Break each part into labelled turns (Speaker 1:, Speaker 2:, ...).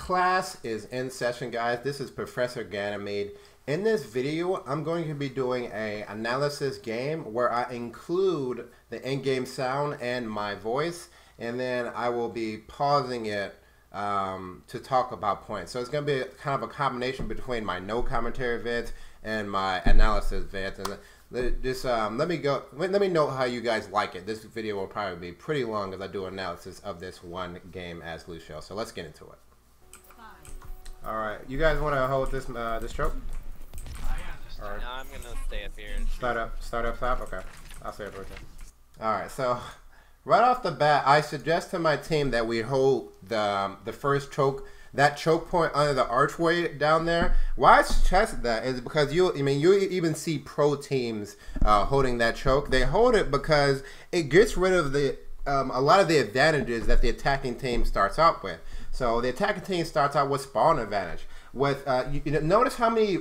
Speaker 1: Class is in session, guys. This is Professor Ganymede. In this video, I'm going to be doing a analysis game where I include the in-game sound and my voice, and then I will be pausing it to talk about points. So it's going to be kind of a combination between my no commentary vids and my analysis vids. And just let me know how you guys like it. This video will probably be pretty long as I do analysis of this one game as Lucio. So let's get into it. All right, you guys want to hold this this trope?
Speaker 2: All right. No, I'm gonna stay up here. And
Speaker 1: start up top. Okay, I'll stay up right there. All right, so right off the bat, I suggest to my team that we hold the first choke, that choke point under the archway down there. Why I suggest that is because you even see pro teams holding that choke. They hold it because it gets rid of the a lot of the advantages that the attacking team starts out with. So the attacking team starts out with spawn advantage. With notice how many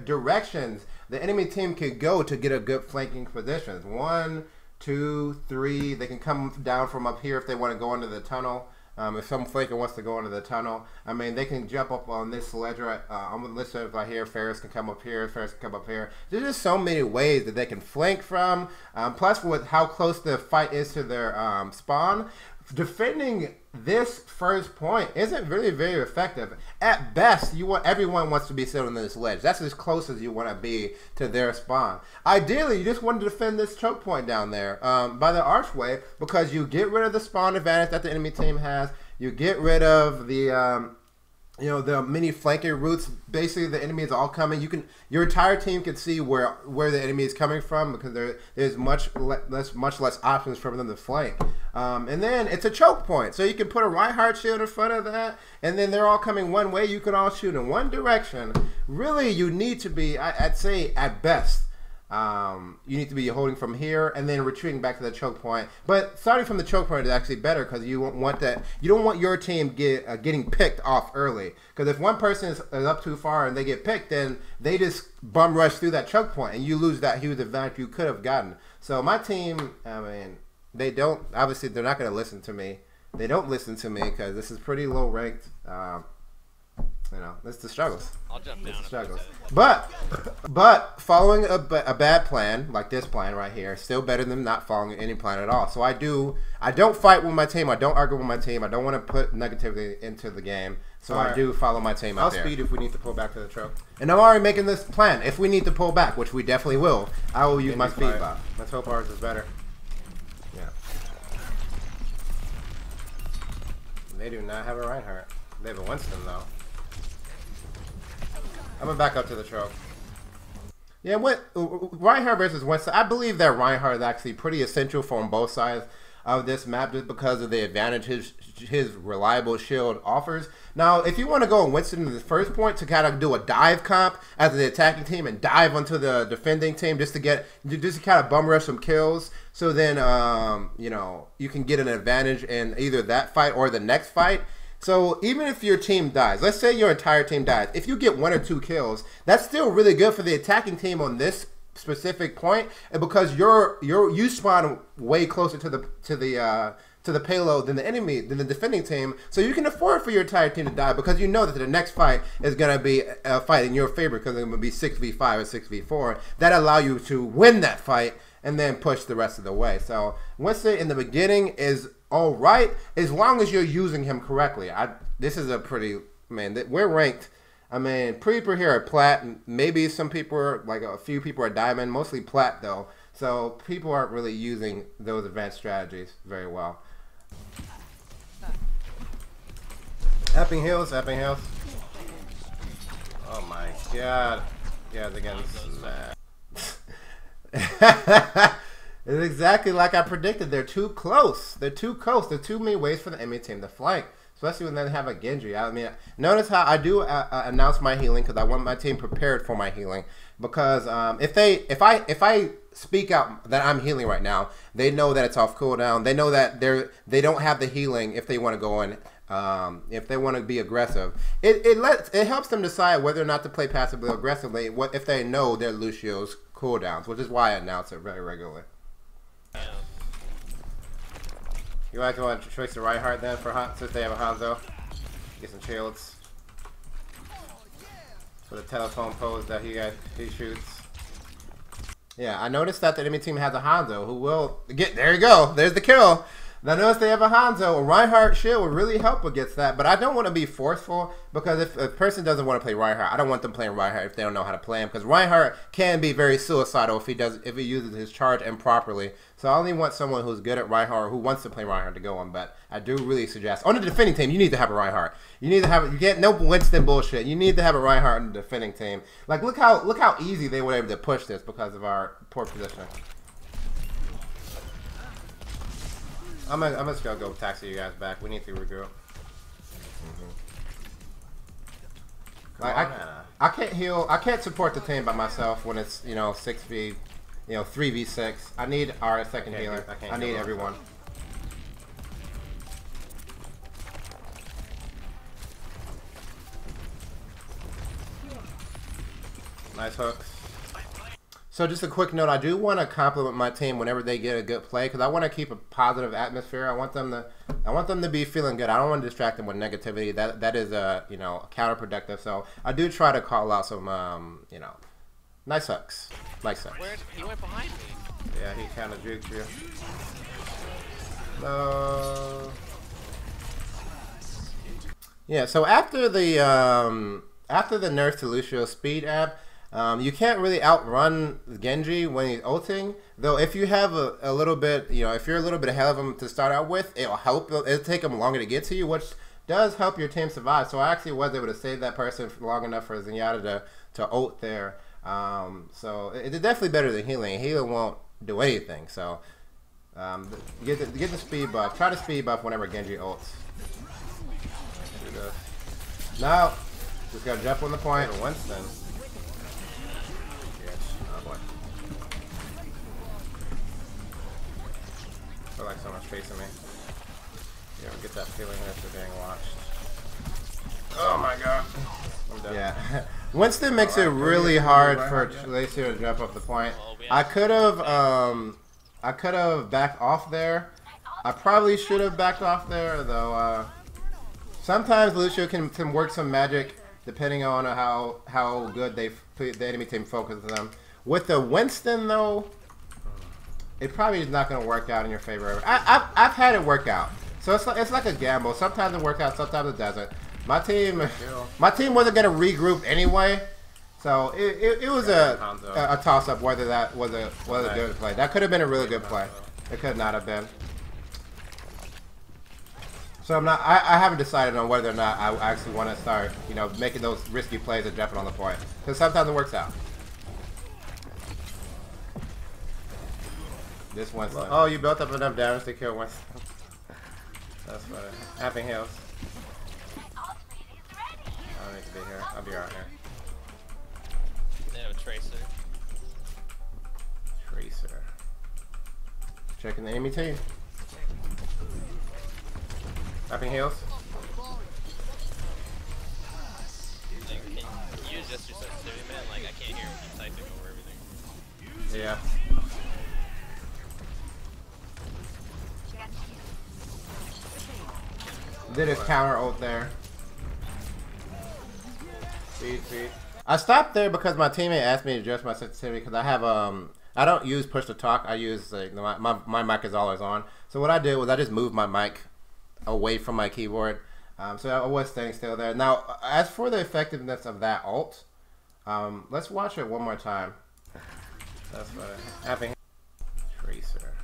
Speaker 1: directions the enemy team can go to get a good flanking position. 1, 2, 3. They can come down from up here if they want to go into the tunnel. If some flanker wants to go into the tunnel, I mean, they can jump up on this ledge on this side right here. Ferris can come up here. Ferris can come up here. There's just so many ways that they can flank from. Plus, with how close the fight is to their spawn, defending this first point isn't really very effective. At best, everyone wants to be sitting on this ledge. That's as close as you want to be to their spawn. Ideally, you just want to defend this choke point down there by the archway, because you get rid of the spawn advantage that the enemy team has. You get rid of the the many flanking routes. Basically, the enemy is all coming. Your entire team can see where the enemy is coming from, because there's much less options for them to flank. And then it's a choke point, so you can put a Reinhardt shield in front of that, and then they're all coming one way. You can all shoot in one direction. Really, you need to be, I'd say, at best, you need to be holding from here and then retreating back to the choke point. But starting from the choke point is actually better, because you don't want your team getting picked off early. Because if one person is up too far and they get picked, then they just bum rush through that choke point, and you lose that huge advantage you could have gotten. So my team, I mean, they're not going to listen to me. They don't listen to me because this is pretty low ranked. It's the struggles.
Speaker 2: I'll jump down.
Speaker 1: Struggles. But following a bad plan like this plan right here is still better than not following any plan at all. So I don't fight with my team. I don't argue with my team. I don't want to put negativity into the game. So I do follow my team out there. I'll speed if we need to pull back to the trope. And I'm already making this plan. If we need to pull back, which we definitely will, I will use my speed bot. Let's hope ours is better. Yeah. They do not have a Reinhardt. They have a Winston though. I'm gonna back up to the trope. Yeah, Reinhardt versus Winston, I believe that Reinhardt is actually pretty essential for on both sides of this map, just because of the advantage his reliable shield offers. Now, if you want to go Winston to the first point to kind of do a dive comp as the attacking team and dive onto the defending team just to kind of bum rush some kills, so then you can get an advantage in either that fight or the next fight. So even if your team dies, let's say your entire team dies, if you get 1 or 2 kills, that's still really good for the attacking team on this specific point, and because you spawn way closer to the payload than the defending team, so you can afford for your entire team to die, because you know that the next fight is going to be a fight in your favor, because it's going to be 6v5 or 6v4 that allow you to win that fight and then push the rest of the way. So Winston in the beginning is all right, as long as you're using him correctly. This is a pretty, we're ranked. I mean, people here are plat, and maybe some people are, like a few people are diamond, mostly plat though. So people aren't really using those advanced strategies very well. Epping Hills. Oh my god. Yeah, they're getting smashed. It's exactly like I predicted. They're too close. There are too many ways for the enemy team to flank, especially when they have a Genji. I mean, notice how I do announce my healing, because I want my team prepared for my healing. Because if I speak out that I'm healing right now, they know that it's off cooldown. They know that they don't have the healing if they want to go in. If they want to be aggressive, it helps them decide whether or not to play passively or aggressively. If they know their Lucio's cooldowns, which is why I announce it very regularly. You guys want to choose the Reinhardt then since they have a Hanzo? Get some shields. for the telephone pose that he shoots. Yeah, I noticed that the enemy team has a Hanzo who will get. There you go. There's the kill. Now notice they have a Hanzo. A Reinhardt shield would really help against that, but I don't want to be forceful because if a person doesn't want to play Reinhardt, I don't want them playing Reinhardt if they don't know how to play him, because Reinhardt can be very suicidal if he uses his charge improperly. So I only want someone who's good at Reinhardt or who wants to play Reinhardt to go on. But I do really suggest on the defending team you need to have a Reinhardt. You need to have, you get no Winston bullshit. You need to have a Reinhardt on the defending team. Like look how easy they were able to push this because of our poor position. I'm just gonna go taxi you guys back. We need to regroup. Like I can't heal. I can't support the team by myself when it's 6v, 3v6. I need our second healer. I need everyone. Nice hooks. So just a quick note, I do want to compliment my team whenever they get a good play because I want to keep a positive atmosphere. I want them to be feeling good. I don't want to distract them with negativity. That is counterproductive. So I do try to call out some nice hooks. Nice hooks.
Speaker 2: He went behind me.
Speaker 1: Yeah, he kind of juked you. No. Yeah. So after the nerf to Lucio speed app. You can't really outrun Genji when he's ulting, though if you have a little bit, if you're a little bit ahead of him to start out with, it'll help. It'll take him longer to get to you, which does help your team survive. So I actually was able to save that person for long enough for Zenyatta to ult there. So it's definitely better than healing. Healing won't do anything. So get the speed buff. Try to speed buff whenever Genji ults. Now, just gotta jump on the point. Winston. I feel like someone's chasing me. You ever get that feeling that you're getting watched? Oh my god. I'm done. Yeah. Winston makes it really hard for Lucio to jump up the point. I could have backed off there. I probably should have backed off there though. Sometimes Lucio can work some magic depending on how good the enemy team focuses them. With the Winston though, it probably is not going to work out in your favor. I've had it work out, so it's like a gamble. Sometimes it works out, sometimes it doesn't. My team wasn't going to regroup anyway, so it was a toss up whether that was a good play. That could have been a really good play. It could not have been. So I haven't decided on whether or not I actually want to start making those risky plays and jumping on the point, because sometimes it works out. This Winston. Oh, you built up enough damage to kill Winston. That's funny. Having heals. I don't need to be here. I'll be right here.
Speaker 2: They have a Tracer.
Speaker 1: Tracer. Checking the enemy team. Having heals.
Speaker 2: Can you adjust your sensitivity, man? Like, I can't hear what you typing over everything.
Speaker 1: Yeah. Did his counter ult there. Speed. I stopped there because my teammate asked me to adjust my sensitivity because I have I don't use push to talk. I use my mic is always on. So what I did was I just moved my mic away from my keyboard. So I was staying still there. Now as for the effectiveness of that ult, let's watch it one more time. That's what happened. Tracer.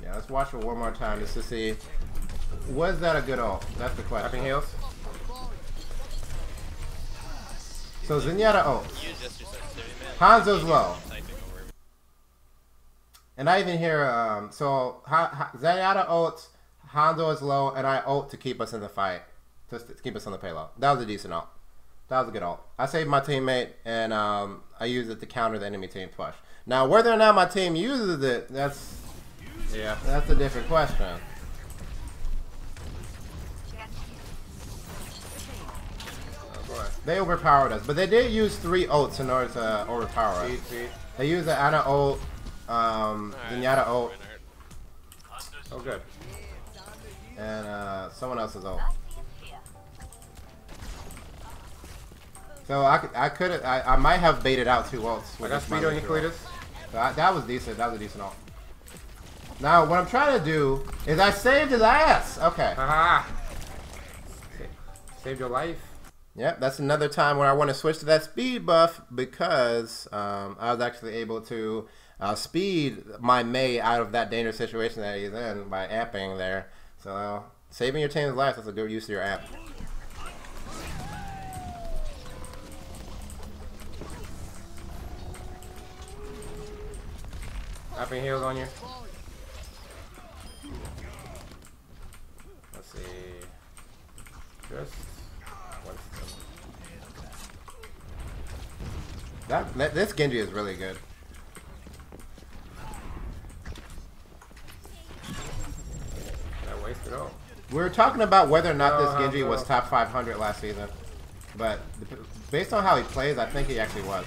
Speaker 1: Yeah, let's watch it one more time just to see. Was that a good ult? That's the question. Having heals. So Zenyatta ult. Hanzo's low. And I even hear Zenyatta ults, Hanzo is low, and I ult to keep us in the fight. Just to keep us on the payload. That was a decent ult. That was a good ult. I saved my teammate and I used it to counter the enemy team push. Now whether or not my team uses it, that's a different question. They overpowered us, but they did use 3 ults in order to overpower us. They used the Ana ult, Zenyatta ult. Oh, good. And someone else's ult. So I might have baited out 2 ults.
Speaker 3: I got speed on you, Cletus.
Speaker 1: So that was decent. That was a decent ult. Now, what I'm trying to do is I saved his ass. Okay.
Speaker 3: Haha. Saved your life.
Speaker 1: Yep, that's another time where I want to switch to that speed buff because I was actually able to speed my Mei out of that dangerous situation that he's in by amping there. So saving your team's life, that's a good use of your amp.
Speaker 3: Amping heals on you. Let's see. Just
Speaker 1: this Genji is really good.
Speaker 3: That wasted all.
Speaker 1: We were talking about whether or not this Genji was top 500 last season, but based on how he plays, I think he actually was.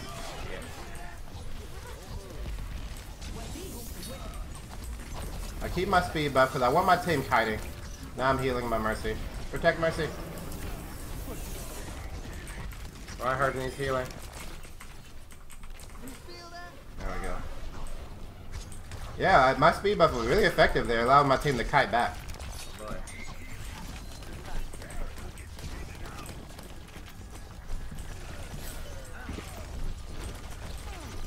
Speaker 1: I keep my speed buff because I want my team kiting. Now I'm healing my Mercy. Protect Mercy.
Speaker 3: Oh, I heard he's healing.
Speaker 1: There we go. Yeah, my speed buff was really effective there, allowing my team to kite back.
Speaker 3: Boy.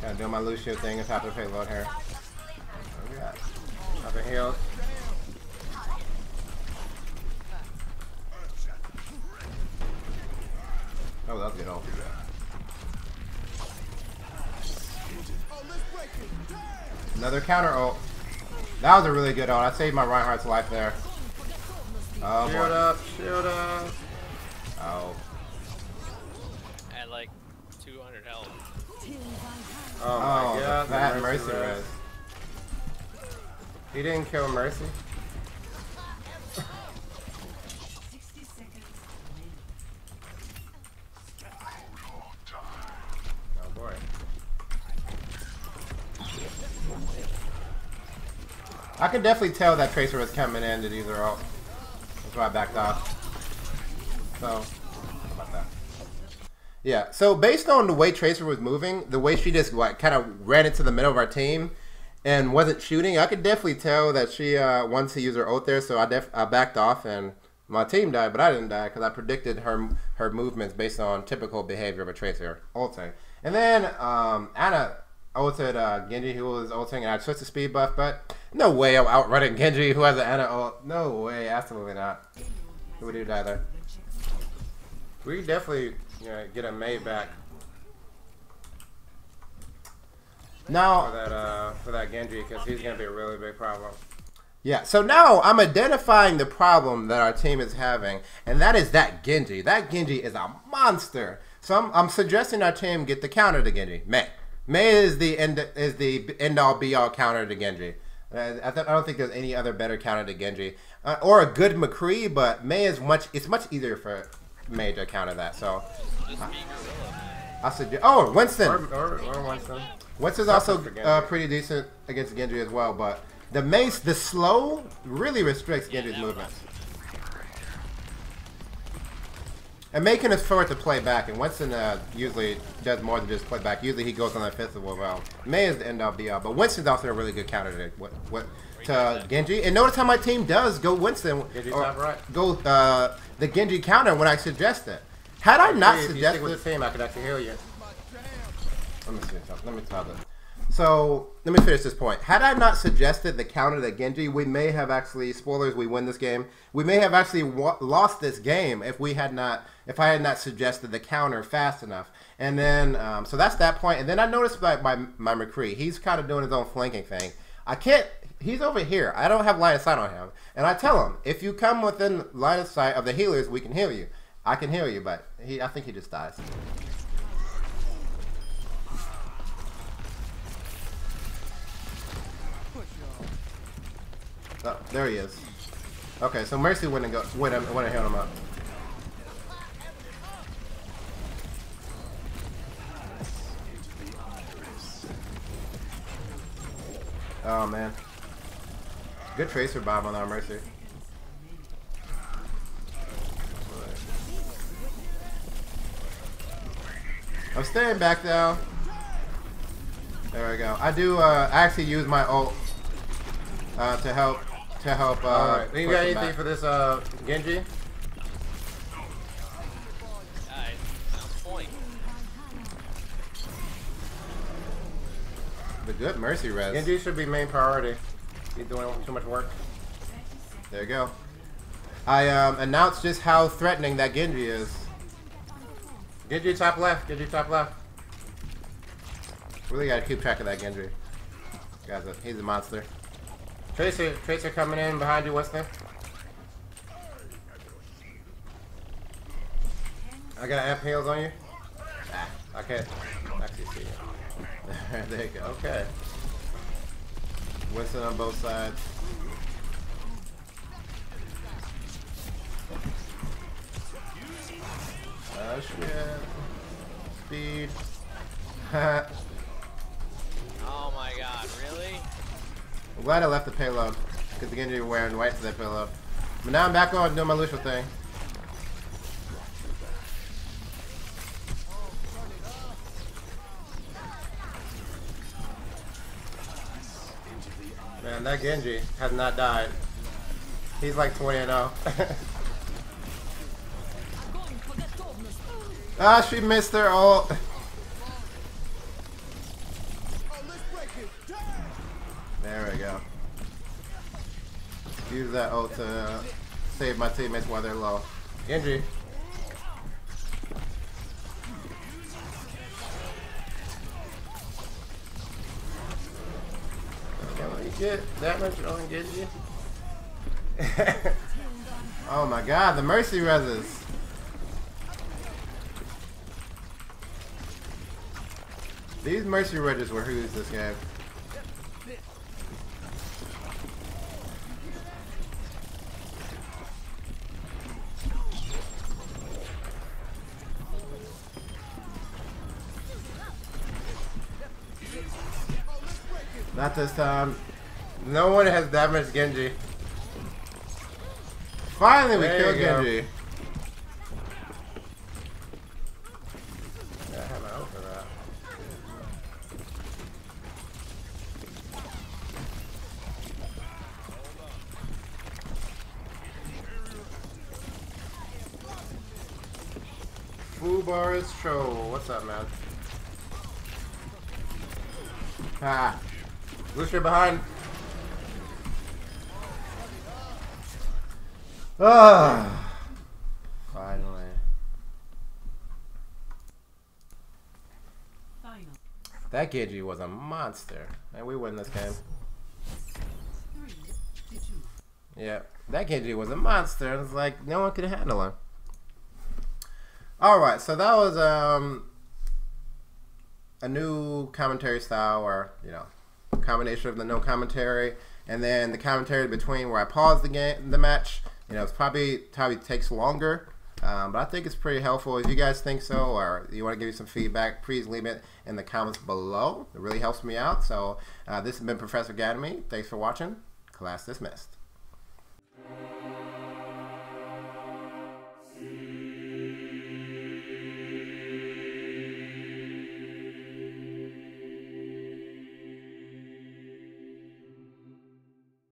Speaker 1: Kind of doing my Lucio thing and top of the payload here. What we got?
Speaker 3: I've been healed.
Speaker 1: Oh, that was good ult. Another counter ult. That was a really good ult. I saved my Reinhardt's life there. Oh,
Speaker 3: Shield
Speaker 1: boy.
Speaker 3: up, shield up.
Speaker 1: Oh.
Speaker 2: At like 200 health.
Speaker 3: Oh my god,
Speaker 1: that Mercy
Speaker 3: res.
Speaker 1: res.
Speaker 3: He didn't kill Mercy. Oh boy.
Speaker 1: I could definitely tell that Tracer was coming in to either ult. That's why I backed off. So, how about that? Yeah, so based on the way Tracer was moving, the way she just like kind of ran into the middle of our team and wasn't shooting, I could definitely tell that she wanted to use her ult there, so I backed off and my team died, but I didn't die because I predicted her movements based on typical behavior of a Tracer ulting. And then Anna ulted Genji, who was ulting, and I switched to speed buff, but no way I'm outrunning Genji, who has an Anna ult. No way, absolutely not. Who would do die there?
Speaker 3: We definitely get a Mei back
Speaker 1: Now,
Speaker 3: for that Genji, because he's gonna be a really big problem.
Speaker 1: yeah, so now I'm identifying the problem that our team is having, and that is that Genji. That Genji is a monster. So I'm suggesting our team get the counter to Genji. Mei. Mei is the end all be all counter to Genji. I don't think there's any other better counter to Genji, or a good McCree, but Mei is it's much easier for Mei to counter that. So I suggest. Oh, Winston.
Speaker 3: Or Winston.
Speaker 1: Winston's also pretty decent against Genji as well, but the slow really restricts Genji's movements. And Mei can afford to play back, and Winston usually does more than just play back. Usually he goes on the offensive well. Mei is the end all be all, but Winston's also a really good counter to Genji. And notice how my team does go Winston, go the Genji counter when I suggest it. Had I not suggested,
Speaker 3: if you stick with the team, I could actually heal you.
Speaker 1: Let me see something. Let me tell them. So let me finish this point. Had I not suggested the counter to Genji, we may have actually, spoilers, we win this game. We may have actually lost this game if I had not suggested the counter fast enough. And then, so that's that point. And then I noticed my McCree, he's kind of doing his own flanking thing. He's over here. I don't have line of sight on him. And I tell him, if you come within line of sight of the healers, we can heal you. I can heal you, but I think he just dies. Oh, there he is. Okay, so Mercy wouldn't heal him up. Oh man, good Tracer bomb on our Mercy. I'm staying back though. There we go. I do actually use my ult to help.
Speaker 3: Alright, you got anything for this Genji?
Speaker 2: Sounds point.
Speaker 1: The good mercy res.
Speaker 3: Genji should be main priority. He's doing too much work.
Speaker 1: There you go. I announced just how threatening that Genji is.
Speaker 3: Genji top left. Genji top left.
Speaker 1: Really gotta keep track of that Genji. He's a monster.
Speaker 3: Tracer coming in behind you, Winston. I got amp heals on you. Ah, I can't actually see you.
Speaker 1: There you go.
Speaker 3: Okay.
Speaker 1: Winston on both sides. Oh shit. Speed.
Speaker 2: Oh my god, really?
Speaker 1: I'm glad I left the payload. Because the Genji were wearing white to that payload. But now I'm back on doing my Lucio thing.
Speaker 3: Man, that Genji has not died. He's like 20-0.
Speaker 1: Ah, she missed her ult. There we go. Use that ult to save my teammates while they're low.
Speaker 3: Genji. Can we get damage on Genji?
Speaker 1: Oh my god, the mercy reses. These mercy reses were huge this game. Not this time.
Speaker 3: No one has damaged Genji.
Speaker 1: Finally, we
Speaker 3: There
Speaker 1: killed
Speaker 3: you go.
Speaker 1: Genji.
Speaker 3: Yeah, I have an ult for that. Fubar's Troll. What's up, man?
Speaker 1: Ah.
Speaker 3: Lucio behind.
Speaker 1: Ah. Finally. That Genji was a monster. And we win this game. Yeah. That Genji was a monster. It was like no one could handle him. Alright, so that was a new commentary style, or combination of the no commentary and then the commentary between where I pause the match. It's probably takes longer, but I think it's pretty helpful. If you guys think so, or you want to give me some feedback, please leave it in the comments below. It really helps me out. So this has been Professor Ganymede. Thanks for watching. Class dismissed.